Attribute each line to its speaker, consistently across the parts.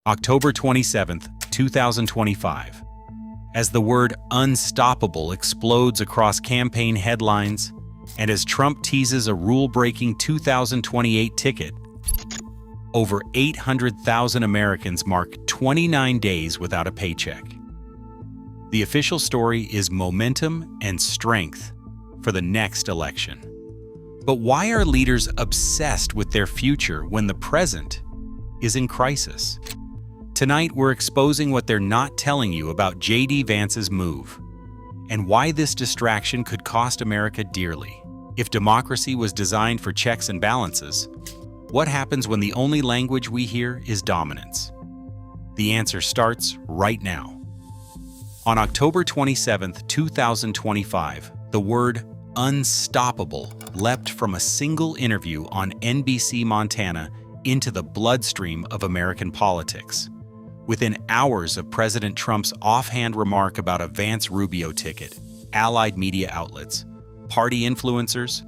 Speaker 1: October 27, 2025. As the word unstoppable explodes across campaign headlines, and as Trump teases a rule-breaking 2028 ticket, over 800,000 Americans mark 29 days without a paycheck. The official story is momentum and strength for the next election. But why are leaders obsessed with their future when the present is in crisis? Tonight, we're exposing what they're not telling you about J.D. Vance's move and why this distraction could cost America dearly. If democracy was designed for checks and balances, what happens when the only language we hear is dominance? The answer starts right now. On October 27, 2025, the word unstoppable leapt from a single interview on NBC Montana into the bloodstream of American politics. Within hours of President Trump's offhand remark about a Vance Rubio ticket, allied media outlets, party influencers,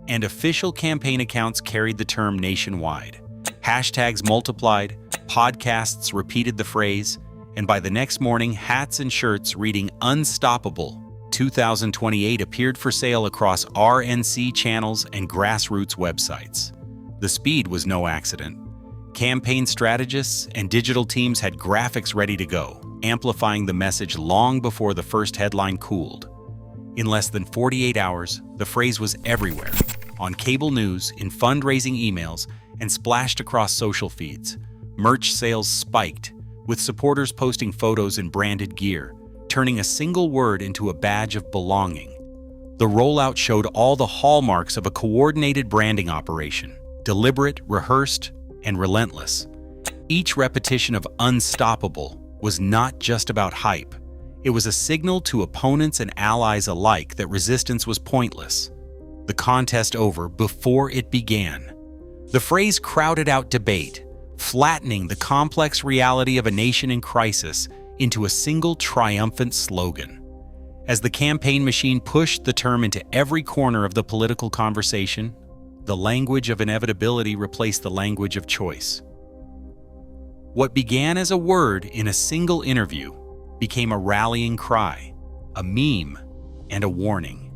Speaker 1: and official campaign accounts carried the term nationwide. Hashtags multiplied, podcasts repeated the phrase, and by the next morning, hats and shirts reading Unstoppable 2028 appeared for sale across RNC channels and grassroots websites. The speed was no accident. Campaign strategists and digital teams had graphics ready to go, amplifying the message long before the first headline cooled. In less than 48 hours, the phrase was everywhere, on cable news, in fundraising emails, and splashed across social feeds. Merch sales spiked, with supporters posting photos in branded gear, turning a single word into a badge of belonging. The rollout showed all the hallmarks of a coordinated branding operation, deliberate, rehearsed, and relentless. Each repetition of unstoppable was not just about hype. It was a signal to opponents and allies alike that resistance was pointless. The contest over before it began. The phrase crowded out debate, flattening the complex reality of a nation in crisis into a single triumphant slogan. As the campaign machine pushed the term into every corner of the political conversation, the language of inevitability replaced the language of choice. What began as a word in a single interview became a rallying cry, a meme, and a warning.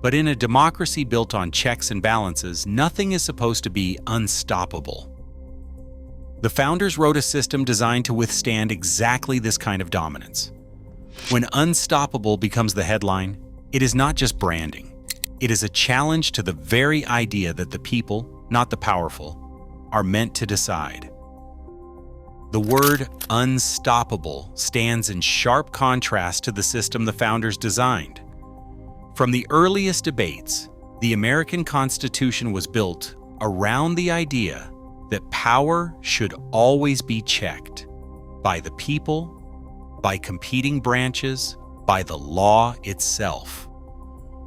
Speaker 1: But in a democracy built on checks and balances, nothing is supposed to be unstoppable. The founders wrote a system designed to withstand exactly this kind of dominance. When unstoppable becomes the headline, it is not just branding. It is a challenge to the very idea that the people, not the powerful, are meant to decide. The word unstoppable stands in sharp contrast to the system the founders designed. From the earliest debates, the American Constitution was built around the idea that power should always be checked by the people, by competing branches, by the law itself.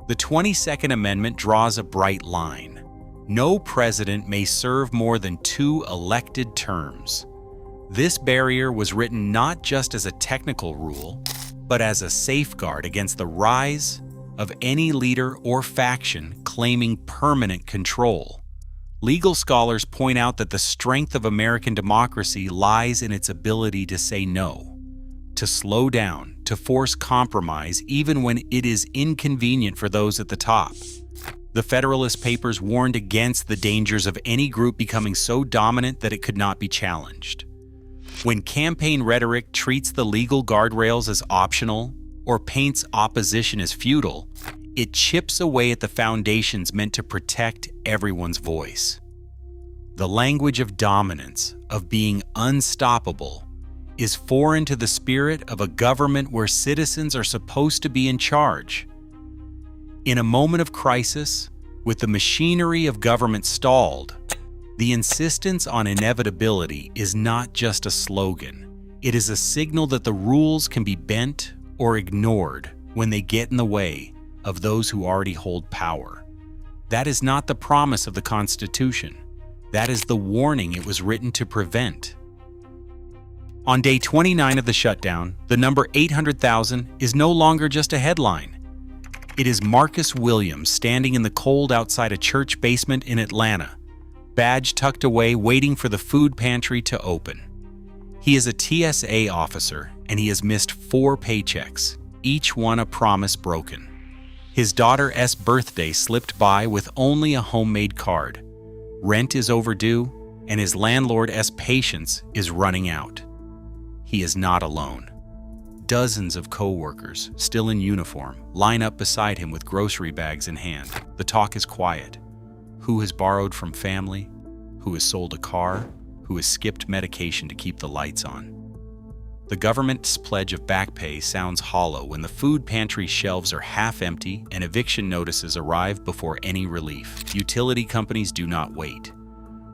Speaker 1: The 22nd Amendment draws a bright line. No president may serve more than 2 elected terms. This barrier was written not just as a technical rule, but as a safeguard against the rise of any leader or faction claiming permanent control. Legal scholars point out that the strength of American democracy lies in its ability to say no, to slow down, to force compromise even when it is inconvenient for those at the top. The Federalist Papers warned against the dangers of any group becoming so dominant that it could not be challenged. When campaign rhetoric treats the legal guardrails as optional or paints opposition as futile, it chips away at the foundations meant to protect everyone's voice. The language of dominance, of being unstoppable, is foreign to the spirit of a government where citizens are supposed to be in charge. In a moment of crisis, with the machinery of government stalled, the insistence on inevitability is not just a slogan. It is a signal that the rules can be bent or ignored when they get in the way of those who already hold power. That is not the promise of the Constitution. That is the warning it was written to prevent. On day 29 of the shutdown, the number 800,000 is no longer just a headline. It is Marcus Williams standing in the cold outside a church basement in Atlanta, badge tucked away, waiting for the food pantry to open. He is a TSA officer, and he has missed 4 paychecks, each one a promise broken. His daughter's birthday slipped by with only a homemade card. Rent is overdue, and his landlord's patience is running out. He is not alone. Dozens of co-workers, still in uniform, line up beside him with grocery bags in hand. The talk is quiet. Who has borrowed from family? Who has sold a car? Who has skipped medication to keep the lights on? The government's pledge of back pay sounds hollow when the food pantry shelves are half empty and eviction notices arrive before any relief. Utility companies do not wait.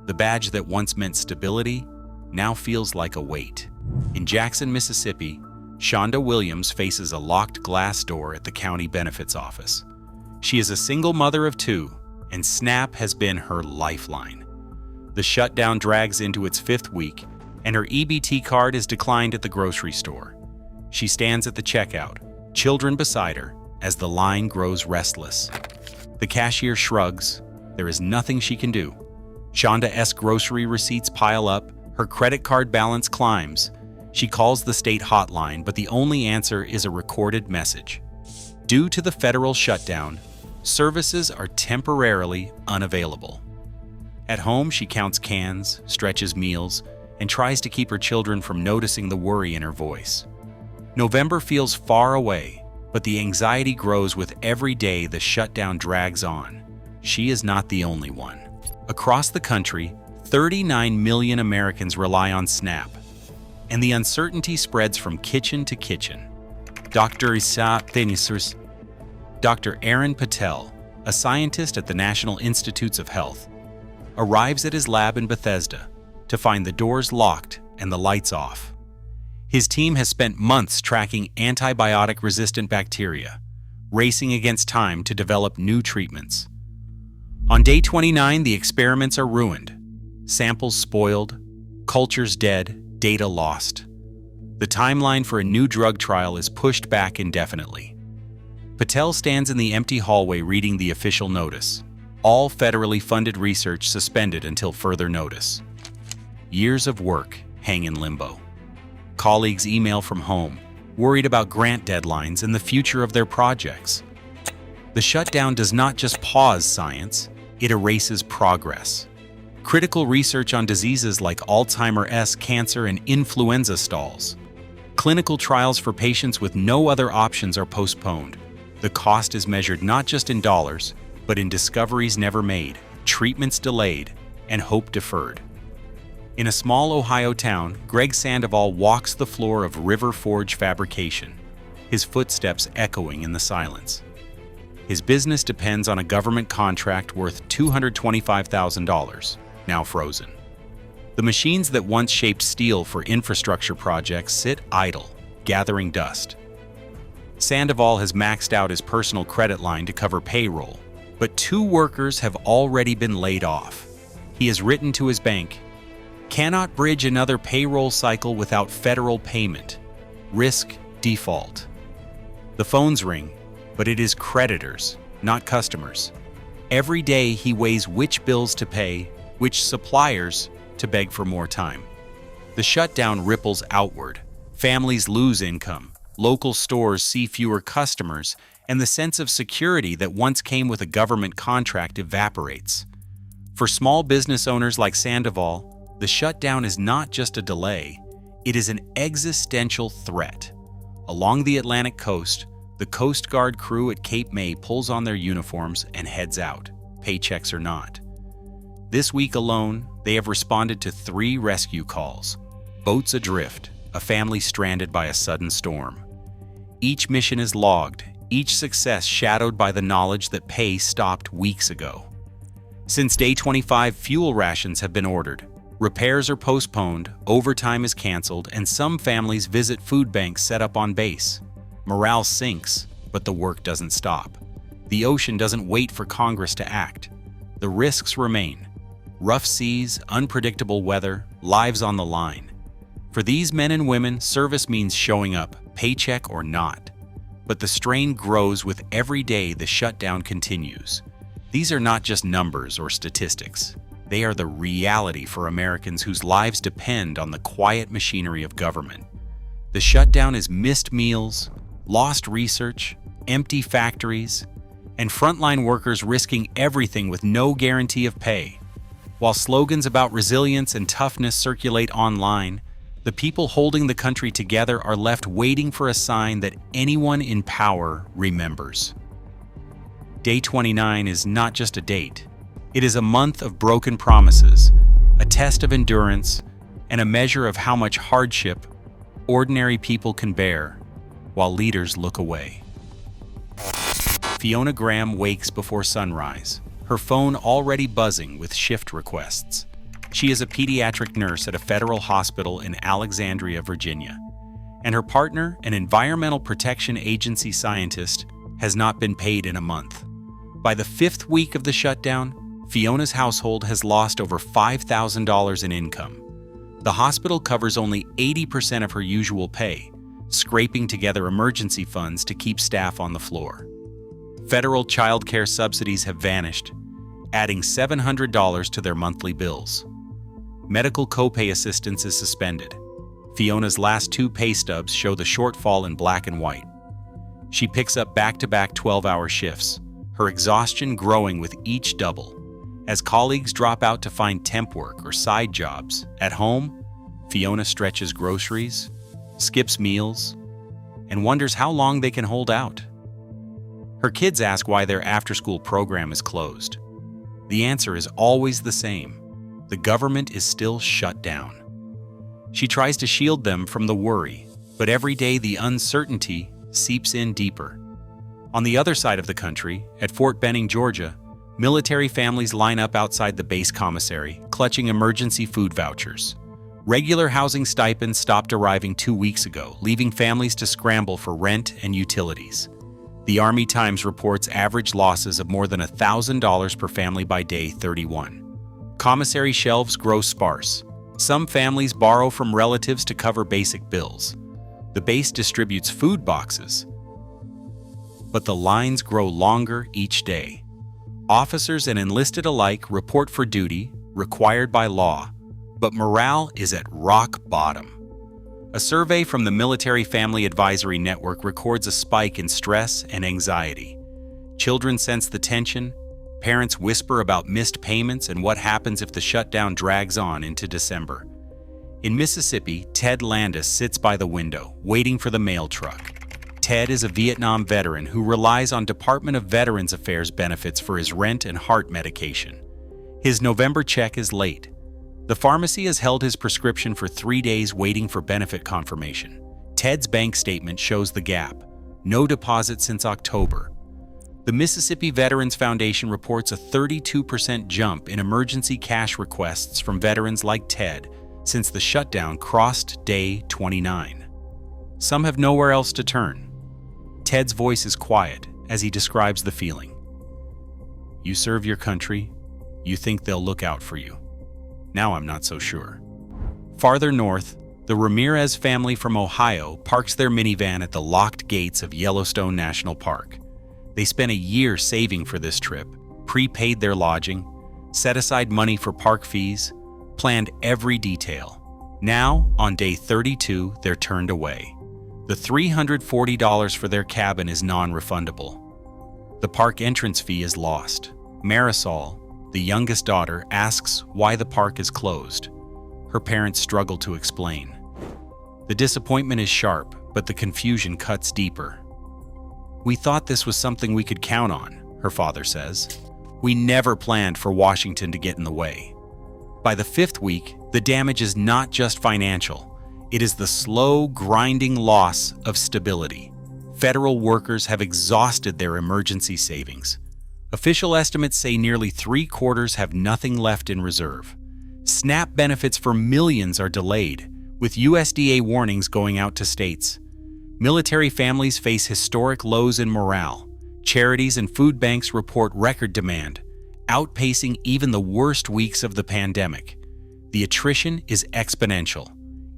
Speaker 1: The badge that once meant stability now feels like a weight. In Jackson, Mississippi, Shonda Williams faces a locked glass door at the county benefits office. She is a single mother of 2, and SNAP has been her lifeline. The shutdown drags into its 5th week, and her EBT card is declined at the grocery store. She stands at the checkout, children beside her, as the line grows restless. The cashier shrugs. There is nothing she can do. Shonda's grocery receipts pile up, her credit card balance climbs. She calls the state hotline, but the only answer is a recorded message. Due to the federal shutdown, services are temporarily unavailable. At home, she counts cans, stretches meals, and tries to keep her children from noticing the worry in her voice. November feels far away, but the anxiety grows with every day the shutdown drags on. She is not the only one. Across the country, 39 million Americans rely on SNAP, and the uncertainty spreads from kitchen to kitchen. Dr. Aaron Patel, a scientist at the National Institutes of Health, arrives at his lab in Bethesda to find the doors locked and the lights off. His team has spent months tracking antibiotic-resistant bacteria, racing against time to develop new treatments. On day 29, the experiments are ruined. Samples spoiled, cultures dead, data lost. The timeline for a new drug trial is pushed back indefinitely. Patel stands in the empty hallway reading the official notice. All federally funded research suspended until further notice. Years of work hang in limbo. Colleagues email from home, worried about grant deadlines and the future of their projects. The shutdown does not just pause science, it erases progress. Critical research on diseases like Alzheimer's, cancer, and influenza stalls. Clinical trials for patients with no other options are postponed. The cost is measured not just in dollars, but in discoveries never made, treatments delayed, and hope deferred. In a small Ohio town, Greg Sandoval walks the floor of River Forge Fabrication, his footsteps echoing in the silence. His business depends on a government contract worth $225,000, now frozen. The machines that once shaped steel for infrastructure projects sit idle, gathering dust. Sandoval has maxed out his personal credit line to cover payroll, but 2 workers have already been laid off. He has written to his bank, "Cannot bridge another payroll cycle without federal payment. Risk default." The phones ring, but it is creditors, not customers. Every day he weighs which bills to pay, which suppliers to beg for more time. The shutdown ripples outward. Families lose income, local stores see fewer customers, and the sense of security that once came with a government contract evaporates. For small business owners like Sandoval, the shutdown is not just a delay, it is an existential threat. Along the Atlantic coast, the Coast Guard crew at Cape May pulls on their uniforms and heads out, paychecks or not. This week alone, they have responded to 3 rescue calls. Boats adrift, a family stranded by a sudden storm. Each mission is logged, each success shadowed by the knowledge that pay stopped weeks ago. Since day 25, fuel rations have been ordered. Repairs are postponed, overtime is canceled, and some families visit food banks set up on base. Morale sinks, but the work doesn't stop. The ocean doesn't wait for Congress to act. The risks remain. Rough seas, unpredictable weather, lives on the line. For these men and women, service means showing up, paycheck or not. But the strain grows with every day the shutdown continues. These are not just numbers or statistics. They are the reality for Americans whose lives depend on the quiet machinery of government. The shutdown is missed meals, lost research, empty factories, and frontline workers risking everything with no guarantee of pay. While slogans about resilience and toughness circulate online, the people holding the country together are left waiting for a sign that anyone in power remembers. Day 29 is not just a date. It is a month of broken promises, a test of endurance, and a measure of how much hardship ordinary people can bear while leaders look away. Fiona Graham wakes before sunrise, her phone already buzzing with shift requests. She is a pediatric nurse at a federal hospital in Alexandria, Virginia, and her partner, an Environmental Protection Agency scientist, has not been paid in a month. By the 5th week of the shutdown, Fiona's household has lost over $5,000 in income. The hospital covers only 80% of her usual pay, scraping together emergency funds to keep staff on the floor. Federal childcare subsidies have vanished, adding $700 to their monthly bills. Medical copay assistance is suspended. Fiona's last 2 pay stubs show the shortfall in black and white. She picks up back-to-back 12-hour shifts, her exhaustion growing with each double. As colleagues drop out to find temp work or side jobs, at home, Fiona stretches groceries, skips meals, and wonders how long they can hold out. Her kids ask why their after-school program is closed. The answer is always the same. The government is still shut down. She tries to shield them from the worry, but every day the uncertainty seeps in deeper. On the other side of the country, at Fort Benning, Georgia, military families line up outside the base commissary, clutching emergency food vouchers. Regular housing stipends stopped arriving 2 weeks ago, leaving families to scramble for rent and utilities. The Army Times reports average losses of more than $1,000 per family by day 31. Commissary shelves grow sparse. Some families borrow from relatives to cover basic bills. The base distributes food boxes, but the lines grow longer each day. Officers and enlisted alike report for duty, required by law, but morale is at rock bottom. A survey from the Military Family Advisory Network records a spike in stress and anxiety. Children sense the tension, parents whisper about missed payments and what happens if the shutdown drags on into December. In Mississippi, Ted Landis sits by the window, waiting for the mail truck. Ted is a Vietnam veteran who relies on Department of Veterans Affairs benefits for his rent and heart medication. His November check is late. The pharmacy has held his prescription for 3 days waiting for benefit confirmation. Ted's bank statement shows the gap. No deposit since October. The Mississippi Veterans Foundation reports a 32% jump in emergency cash requests from veterans like Ted since the shutdown crossed day 29. Some have nowhere else to turn. Ted's voice is quiet as he describes the feeling. You serve your country, you think they'll look out for you. Now I'm not so sure. Farther north, the Ramirez family from Ohio parks their minivan at the locked gates of Yellowstone National Park. They spent a year saving for this trip, prepaid their lodging, set aside money for park fees, planned every detail. Now, on day 32, they're turned away. The $340 for their cabin is non-refundable. The park entrance fee is lost. Marisol, the youngest daughter, asks why the park is closed. Her parents struggle to explain. The disappointment is sharp, but the confusion cuts deeper. We thought this was something we could count on, her father says. We never planned for Washington to get in the way. By the 5th week, the damage is not just financial. It is the slow, grinding loss of stability. Federal workers have exhausted their emergency savings. Official estimates say nearly 3/4 have nothing left in reserve. SNAP benefits for millions are delayed, with USDA warnings going out to states. Military families face historic lows in morale. Charities and food banks report record demand, outpacing even the worst weeks of the pandemic. The attrition is exponential.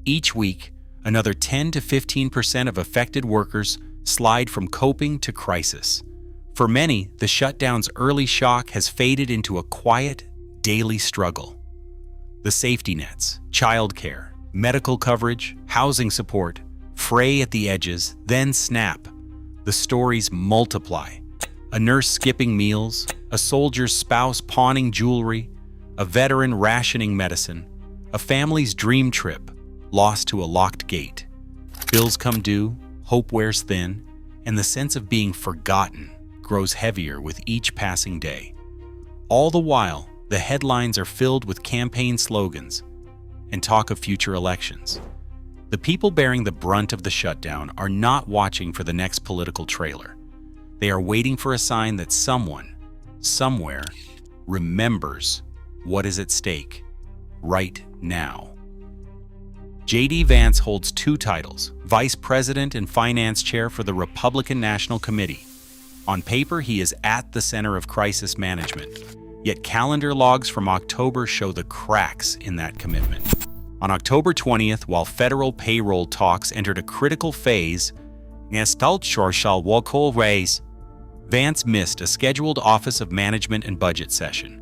Speaker 1: Each week, another 10 to 15% of affected workers slide from coping to crisis. For many, the shutdown's early shock has faded into a quiet, daily struggle. The safety nets, childcare, medical coverage, housing support, fray at the edges, then snap. The stories multiply. A nurse skipping meals, a soldier's spouse pawning jewelry, a veteran rationing medicine, a family's dream trip lost to a locked gate. Bills come due, hope wears thin, and the sense of being forgotten grows heavier with each passing day. All the while, the headlines are filled with campaign slogans and talk of future elections. The people bearing the brunt of the shutdown are not watching for the next political trailer. They are waiting for a sign that someone, somewhere, remembers what is at stake right now. J.D. Vance holds two titles, Vice President and Finance Chair for the Republican National Committee. On paper, he is at the center of crisis management, yet calendar logs from October show the cracks in that commitment. On October 20th, while federal payroll talks entered a critical phase, Vance missed a scheduled Office of Management and Budget session.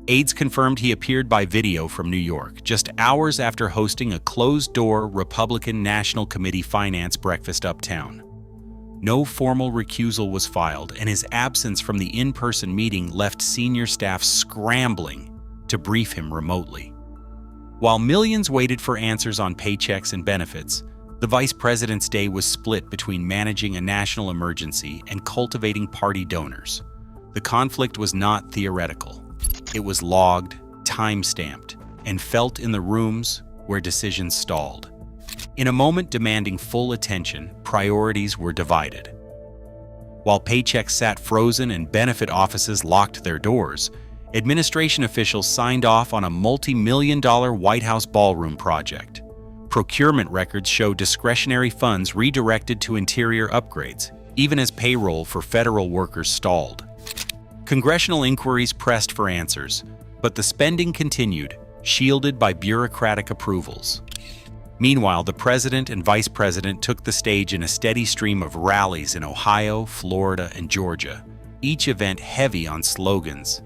Speaker 1: Aides confirmed he appeared by video from New York, just hours after hosting a closed-door Republican National Committee finance breakfast uptown. No formal recusal was filed, and his absence from the in-person meeting left senior staff scrambling to brief him remotely. While millions waited for answers on paychecks and benefits, the vice president's day was split between managing a national emergency and cultivating party donors. The conflict was not theoretical. It was logged, time-stamped, and felt in the rooms where decisions stalled. In a moment demanding full attention, priorities were divided. While paychecks sat frozen and benefit offices locked their doors, administration officials signed off on a multi-million-dollar White House ballroom project. Procurement records show discretionary funds redirected to interior upgrades, even as payroll for federal workers stalled. Congressional inquiries pressed for answers, but the spending continued, shielded by bureaucratic approvals. Meanwhile, the president and vice president took the stage in a steady stream of rallies in Ohio, Florida, and Georgia, each event heavy on slogans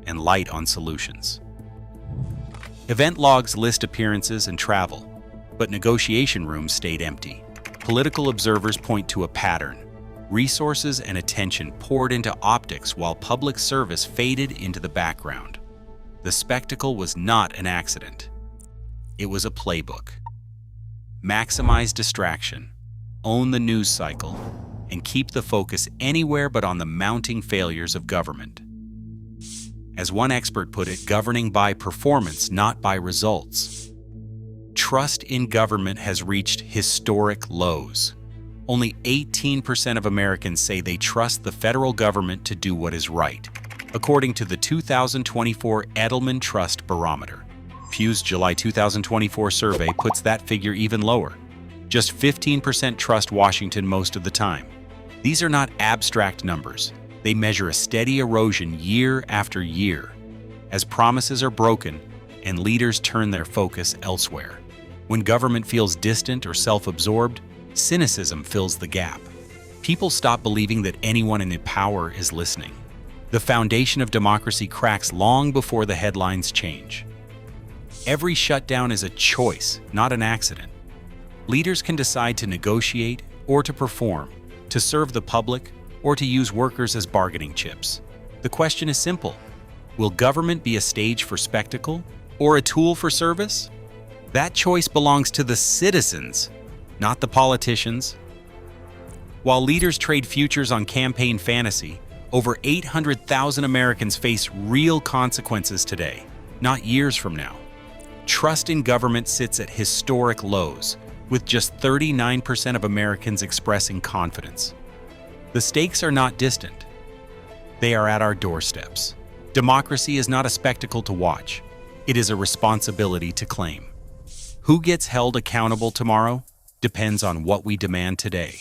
Speaker 1: and light on solutions. Event logs list appearances and travel, but negotiation rooms stayed empty. Political observers point to a pattern. Resources and attention poured into optics while public service faded into the background. The spectacle was not an accident. It was a playbook. Maximize distraction, own the news cycle, and keep the focus anywhere but on the mounting failures of government. As one expert put it, governing by performance, not by results. Trust in government has reached historic lows. Only 18% of Americans say they trust the federal government to do what is right, according to the 2024 Edelman Trust Barometer. Pew's July 2024 survey puts that figure even lower. Just 15% trust Washington most of the time. These are not abstract numbers. They measure a steady erosion year after year, as promises are broken and leaders turn their focus elsewhere. When government feels distant or self-absorbed, cynicism fills the gap. People stop believing that anyone in power is listening. The foundation of democracy cracks long before the headlines change. Every shutdown is a choice, not an accident. Leaders can decide to negotiate or to perform, to serve the public or to use workers as bargaining chips. The question is simple. Will government be a stage for spectacle or a tool for service? That choice belongs to the citizens, not the politicians. While leaders trade futures on campaign fantasy, over 800,000 Americans face real consequences today, not years from now. Trust in government sits at historic lows, with just 39% of Americans expressing confidence. The stakes are not distant. They are at our doorsteps. Democracy is not a spectacle to watch. It is a responsibility to claim. Who gets held accountable tomorrow depends on what we demand today.